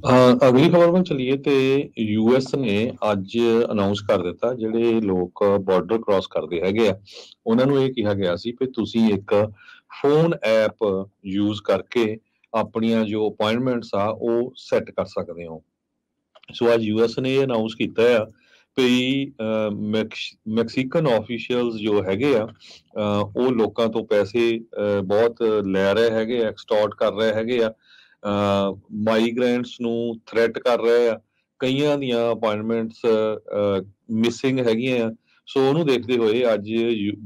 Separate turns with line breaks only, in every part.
ਅਗਲੀ ਖਬਰ ਵੱਲ ਚਲੀਏ ਤੇ ਯੂਐਸ ਨੇ ਅੱਜ ਅਨਾਉਂਸ ਕਰ ਦਿੱਤਾ ਜਿਹੜੇ ਲੋਕ ਬਾਰਡਰ ਕ੍ਰਾਸ ਕਰਦੇ ਹੈਗੇ ਆ ਉਹਨਾਂ ਨੂੰ ਇਹ ਕਿਹਾ ਗਿਆ ਸੀ ਕਿ ਤੁਸੀਂ ਇੱਕ ਫੋਨ ਐਪ ਯੂਜ਼ ਕਰਕੇ ਆਪਣੀਆਂ ਜੋ ਅਪਾਇੰਟਮੈਂਟਸ ਆ ਉਹ ਸੈੱਟ ਕਰ ਸਕਦੇ ਹੋ। ਸੋ ਅੱਜ ਯੂਐਸ ਨੇ ਇਹ ਅਨਾਉਂਸ ਕੀਤਾ ਆ ਵੀ ਮੈਕਸੀਕਨ ਆਫੀਸ਼ੀਅਲਸ ਜੋ ਹੈਗੇ ਆ ਉਹ ਲੋਕਾਂ ਤੋਂ ਪੈਸੇ ਬਹੁਤ ਲੈ ਰਹੇ ਹੈਗੇ, ਐਕਸਟੋਰਟ ਕਰ ਰਹੇ ਹੈਗੇ ਆ, ਮਾਈਗ੍ਰੈਂਟਸ ਨੂੰ ਥ੍ਰੈਟ ਕਰ ਰਹੇ ਆ, ਕਈਆਂ ਦੀਆਂ ਅਪਾਇੰਟਮੈਂਟਸ ਮਿਸਿੰਗ ਹੈਗੀਆਂ ਆ। ਸੋ ਉਹਨੂੰ ਦੇਖਦੇ ਹੋਏ ਅੱਜ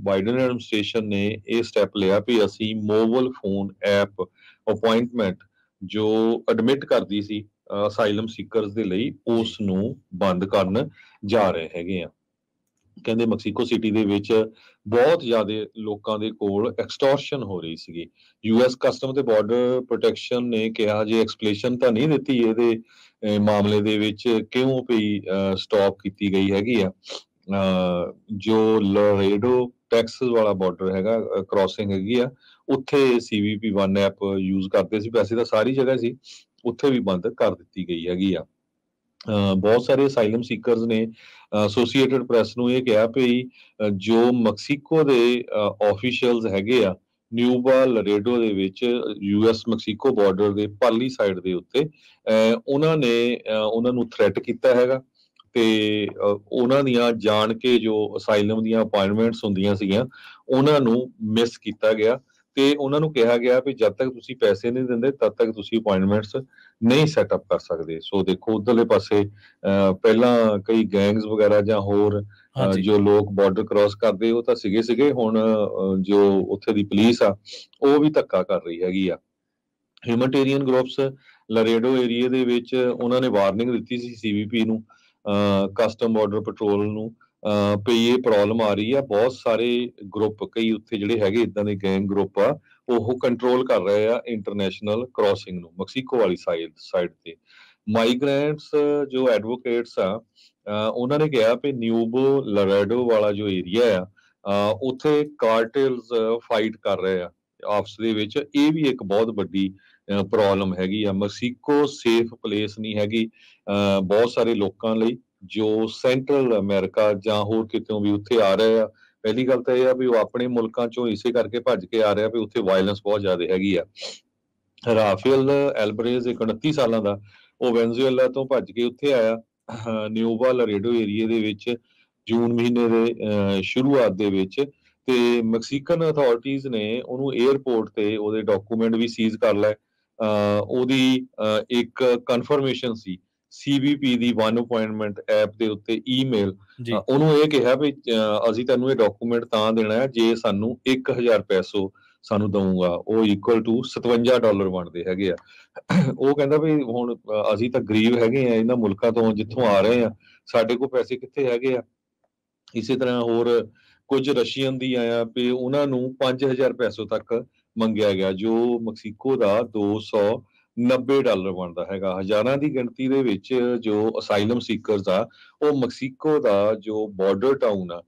ਬਾਈਡਨ ਐਡਮਿਨਿਸਟ੍ਰੇਸ਼ਨ ਨੇ ਇਹ ਸਟੈਪ ਲਿਆ ਵੀ ਅਸੀਂ ਮੋਬਾਈਲ ਫੋਨ ਐਪ ਅਪਾਇੰਟਮੈਂਟ ਜੋ ਐਡਮਿਟ ਕਰਦੀ ਸੀ ਅਸਾਈਲਮ ਸੀਕਰਸ ਦੇ ਲਈ
ਜੀ।
ਉਸ ਨੂੰ ਬੰਦ ਕਰਨ ਜਾ ਰਹੇ ਹੈਗੇ ਆ। ਕਹਿੰਦੇ ਮੈਕਸੀਕੋ ਸਿਟੀ ਦੇ ਵਿੱਚ ਬਹੁਤ ਜ਼ਿਆਦਾ ਲੋਕਾਂ ਦੇ ਕੋਲ ਐਕਸਟੋਰਸ਼ਨ ਹੋ ਰਹੀ ਸੀਗੀ। ਯੂਐਸ ਕਸਟਮ ਤੇ ਬਾਰਡਰ ਪ੍ਰੋਟੈਕਸ਼ਨ ਨੇ ਕਿਹਾ ਜੇ ਐਕਸਪਲੇਸ਼ਨ ਤਾਂ ਨਹੀਂ ਦਿੱਤੀ ਇਹਦੇ ਮਾਮਲੇ ਦੇ ਵਿੱਚ ਕਿਉਂ ਵੀ ਸਟਾਪ ਕੀਤੀ ਗਈ ਹੈਗੀ ਆ। ਜੋ ਲਰੇਡੋ ਟੈਕਸਸ ਵਾਲਾ ਬਾਰਡਰ ਹੈਗਾ ਕ੍ਰਾਸਿੰਗ ਹੈਗੀ ਆ ਉੱਥੇ ਸੀਬੀਪੀ 1 ਐਪ ਯੂਜ਼ ਕਰਦੇ ਸੀ, ਵੈਸੇ ਤਾਂ ਸਾਰੀ ਜਗ੍ਹਾ ਸੀ, ਉੱਥੇ ਵੀ ਬੰਦ ਕਰ ਦਿੱਤੀ ਗਈ ਹੈਗੀ ਆ। ਬਹੁਤ ਸਾਰੇ ਅਸਾਈਲਮ ਸੀਕਰਸ ਨੇ ਐਸੋਸੀਏਟਡ ਪ੍ਰੈਸ ਨੂੰ ਇਹ ਕਿਹਾ ਵੀ ਜੋ ਮੈਕਸੀਕੋ ਦੇ ਆਫੀਸ਼ੀਅਲਸ ਹੈਗੇ ਆ ਨਿਊਬਾ ਲਰੇਡੋ ਦੇ ਵਿੱਚ ਯੂਐਸ ਮੈਕਸੀਕੋ ਬਾਰਡਰ ਦੇ ਪਰਲੀ ਸਾਈਡ ਦੇ ਉੱਤੇ ਉਹਨਾਂ ਨੇ ਉਹਨਾਂ ਨੂੰ ਥ੍ਰੈਟ ਕੀਤਾ ਹੈਗਾ ਤੇ ਉਹਨਾਂ ਦੀਆਂ ਜਾਣ ਕੇ ਜੋ ਅਸਾਈਲਮ ਦੀਆਂ ਅਪਾਇੰਟਮੈਂਟਸ ਹੁੰਦੀਆਂ ਸੀਗੀਆਂ ਉਹਨਾਂ ਨੂੰ ਮਿਸ ਕੀਤਾ ਗਿਆ ਤੇ ਉਹਨਾਂ ਨੂੰ ਕਿਹਾ ਗਿਆ ਵੀ ਜਦ ਤੱਕ ਤੁਸੀਂ ਪੈਸੇ ਨਹੀਂ ਦਿੰਦੇ ਤਦ ਤੱਕ ਤੁਸੀਂ ਅਪਾਇੰਟਮੈਂਟਸ ਨਹੀਂ ਸੈਟਅਪ ਕਰ ਸਕਦੇ। ਸੋ ਦੇਖੋ ਉਧਰਲੇ ਪਾਸੇ ਪਹਿਲਾਂ ਕਈ ਗੈਂਗਸ ਵਗੈਰਾ ਜਾਂ ਹੋਰ
ਹਾਂਜੀ।
ਜੋ ਲੋਕ ਬਾਰਡਰ ਕ੍ਰਾਸ ਕਰਦੇ ਉਹ ਤਾਂ ਸੀਗੇ ਹੁਣ ਜੋ ਉੱਥੇ ਦੀ ਪੁਲਿਸ ਆ ਉਹ ਵੀ ਧੱਕਾ ਕਰ ਰਹੀ ਹੈਗੀ ਆ। ਹਿਊਮਨਟੇਰੀਅਨ ਗਰੁੱਪਸ ਲਰੇਡੋ ਏਰੀਆ ਦੇ ਵਿੱਚ ਉਹਨਾਂ ਨੇ ਵਾਰਨਿੰਗ ਦਿੱਤੀ ਸੀ ਸੀਬੀਪੀ ਨੂੰ, ਕਸਟਮ ਬਾਰਡਰ ਪੈਟਰੋਲ ਨੂੰ, ਵੀ ਇਹ ਪ੍ਰੋਬਲਮ ਆ ਰਹੀ ਆ। ਬਹੁਤ ਸਾਰੇ ਗਰੁੱਪ ਕਈ ਉੱਥੇ ਜਿਹੜੇ ਹੈਗੇ ਇਦਾਂ ਦੇ ਗੈਂਗ ਗਰੁੱਪ ਆ ਉਹ ਕੰਟਰੋਲ ਕਰ ਰਹੇ ਆ ਇੰਟਰਨੈਸ਼ਨਲ ਕ੍ਰਾਸਿੰਗ ਨੂੰ ਮੈਕਸੀਕੋ ਵਾਲੀ ਸਾਈਡ ਤੇ। ਮਾਈਗ੍ਰੈਂਟਸ ਜੋ ਐਡਵੋਕੇਟਸ ਆ ਉਹਨਾਂ ਨੇ ਕਿਹਾ ਵੀ ਨਿਊਬੋ ਲਰੇਡੋ ਵਾਲਾ ਜੋ ਏਰੀਆ ਆ ਉੱਥੇ ਕਾਰਟੇਲਸ ਫਾਈਟ ਕਰ ਰਹੇ ਆ ਆਪਸ ਦੇ ਵਿੱਚ। ਇਹ ਵੀ ਇੱਕ ਬਹੁਤ ਵੱਡੀ ਪ੍ਰੋਬਲਮ ਹੈਗੀ ਆ। ਮੈਕਸੀਕੋ ਸੇਫ ਪਲੇਸ ਨਹੀਂ ਹੈਗੀ ਬਹੁਤ ਸਾਰੇ ਲੋਕਾਂ ਲਈ ਜੋ ਸੈਂਟਰਲ ਅਮਰੀਕਾ ਜਾਂ ਹੋਰ ਕਿਤੋਂ ਵੀ ਉੱਥੇ ਆ ਰਹੇ ਆ। ਪਹਿਲੀ ਗੱਲ ਤਾਂ ਇਹ ਆ ਵੀ ਉਹ ਆਪਣੇ ਮੁਲਕਾਂ ਚੋਂ ਇਸੇ ਕਰਕੇ ਭੱਜ ਕੇ ਆ ਰਿਹਾ ਵੀ ਉੱਥੇ ਵਾਇਲੈਂਸ ਬਹੁਤ ਜ਼ਿਆਦਾ ਹੈਗੀ ਆ। ਰਾਫੇਲ ਐਲਬਰੇਜ਼ ਇੱਕ 29 ਸਾਲਾਂ ਦਾ ਉਹ ਵੈਨਜ਼ੂਏਲਾ ਤੋਂ ਭੱਜ ਕੇ ਉੱਥੇ ਆਇਆ ਨਿਊਬਾ ਲਰੇਡੋ ਏਰੀਏ ਦੇ ਵਿੱਚ ਜੂਨ ਮਹੀਨੇ ਦੇ ਸ਼ੁਰੂਆਤ ਦੇ ਵਿੱਚ ਤੇ ਮੈਕਸੀਕਨ ਅਥਾਰਟੀਜ਼ ਨੇ ਉਹਨੂੰ 에ਅਰਪੋਰਟ ਤੇ ਉਹਦੇ ਡਾਕੂਮੈਂਟ ਵੀ ਸੀਜ਼ ਕਰ ਲਏ। ਉਹਦੀ ਇੱਕ ਕਨਫਰਮੇਸ਼ਨ ਸੀ ਸੀਬੀਪੀ ਦੀ 1 ਅਪਾਇੰਟਮੈਂਟ ਐਪ ਦੇ ਉੱਤੇ ਈਮੇਲ।
ਜੀ।
ਉਹਨੂੰ ਇਹ ਕਿਹਾ ਵੀ ਅਸੀਂ ਤੈਨੂੰ ਇਹ ਡਾਕੂਮੈਂਟ ਤਾਂ ਦੇਣਾ ਹੈ ਜੇ ਸਾਨੂੰ 1000 ਪੈਸੋ ਸਾਨੂੰ ਦਊਗਾ, ਉਹ ਇਕੁਅਲ ਟੂ $57 ਬਣਦੇ ਹੈਗੇ ਆ। ਉਹ ਕਹਿੰਦਾ ਵੀ ਹੁਣ ਅਸੀਂ ਤਾਂ ਗਰੀਬ ਹੈਗੇ ਆ ਇਹਨਾਂ ਮੁਲਕਾਂ ਤੋਂ ਜਿੱਥੋਂ ਆ ਰਹੇ ਆ, ਸਾਡੇ ਕੋਲ ਪੈਸੇ ਕਿੱਥੇ ਹੈਗੇ ਆ। ਇਸੇ ਤਰ੍ਹਾਂ ਹੋਰ ਕੁਝ ਰਸ਼ੀਅਨ ਦੀ ਆਇਆ ਵੀ ਉਹਨਾਂ ਨੂੰ 5000 ਪੈਸੋ ਤੱਕ ਮੰਗਿਆ ਗਿਆ ਜੋ ਮੈਕਸੀਕੋ ਦਾ $290 ਬਣਦਾ ਹੈਗਾ। ਹਜ਼ਾਰਾਂ ਦੀ ਗਿਣਤੀ ਦੇ ਵਿੱਚ ਜੋ ਅਸਾਈਲਮ ਸੀਕਰਸ ਆ ਉਹ ਮੈਕਸੀਕੋ ਦਾ ਜੋ ਬਾਰਡਰ ਟਾਊਨ ਆ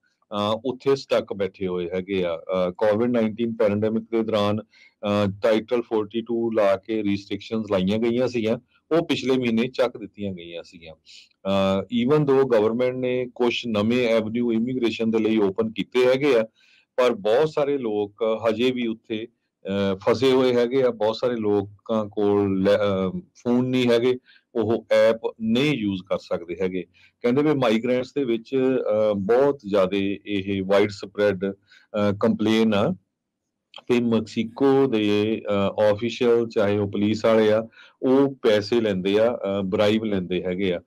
ਉੱਥੇ ਸਟਕ ਬੈਠੇ ਹੋਏ ਹੈਗੇ ਆ। ਕੋਵਿਡ-19 ਪੈਂਡੇਮਿਕ ਦੇ ਦੌਰਾਨ ਟਾਈਟਲ 42 ਲਾ ਕੇ ਰਿਸਟ੍ਰਿਕਸ਼ਨਸ ਲਾਈਆਂ ਗਈਆਂ ਸੀਗੀਆਂ, ਉਹ ਪਿਛਲੇ ਮਹੀਨੇ ਚੱਕ ਦਿੱਤੀਆਂ ਗਈਆਂ ਸੀਗੀਆਂ। ਈਵਨ ਦੋ ਗਵਰਨਮੈਂਟ ਨੇ ਕੁਝ ਨਵੇਂ ਐਵਨਿਊ ਇਮੀਗ੍ਰੇਸ਼ਨ ਦੇ ਲਈ ਓਪਨ ਕੀਤੇ ਹੈਗੇ ਆ, ਪਰ ਬਹੁਤ ਸਾਰੇ ਲੋਕ ਹਜੇ ਵੀ ਉੱਥੇ ਫਸੇ ਹੋਏ ਹੈਗੇ ਆ। ਬਹੁਤ ਸਾਰੇ ਲੋਕਾਂ ਕੋਲ ਫੋਨ ਨਹੀਂ ਹੈਗੇ, ਉਹ ਐਪ ਨਹੀਂ ਯੂਜ਼ ਕਰ ਸਕਦੇ ਹੈਗੇ। ਕਹਿੰਦੇ ਵੀ ਮਾਈਗ੍ਰੈਂਟਸ ਦੇ ਵਿੱਚ ਬਹੁਤ ਜ਼ਿਆਦਾ ਇਹ ਵਾਈਡ ਸਪਰੈਡ ਕੰਪਲੇਨ ਆ ਤੇ ਮੈਕਸੀਕੋ ਦੇ ਆਫੀਸ਼ੀਅਲ ਚਾਹੇ ਉਹ ਪੁਲਿਸ ਵਾਲੇ ਆ ਉਹ ਪੈਸੇ ਲੈਂਦੇ ਆ, ਬਰਾਈਬ ਲੈਂਦੇ ਹੈਗੇ ਆ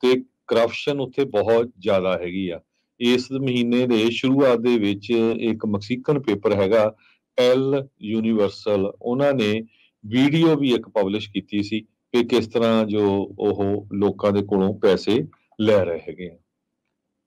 ਤੇ ਕਰਪਸ਼ਨ ਉੱਥੇ ਬਹੁਤ ਜ਼ਿਆਦਾ ਹੈਗੀ ਆ। ਇਸ ਮਹੀਨੇ ਦੇ ਸ਼ੁਰੂਆਤ ਦੇ ਵਿੱਚ ਇੱਕ ਮੈਕਸੀਕਨ ਪੇਪਰ ਹੈਗਾ ਐਲ ਯੂਨੀਵਰਸਲ, ਉਹਨਾਂ ਨੇ ਵੀਡੀਓ ਵੀ ਇੱਕ ਪਬਲਿਸ਼ ਕੀਤੀ ਸੀ ਕਿ ਕਿਸ ਤਰ੍ਹਾਂ ਜੋ ਉਹ ਲੋਕਾਂ ਦੇ ਕੋਲੋਂ ਪੈਸੇ ਲੈ ਰਹੇ ਹੈਗੇ ਆ।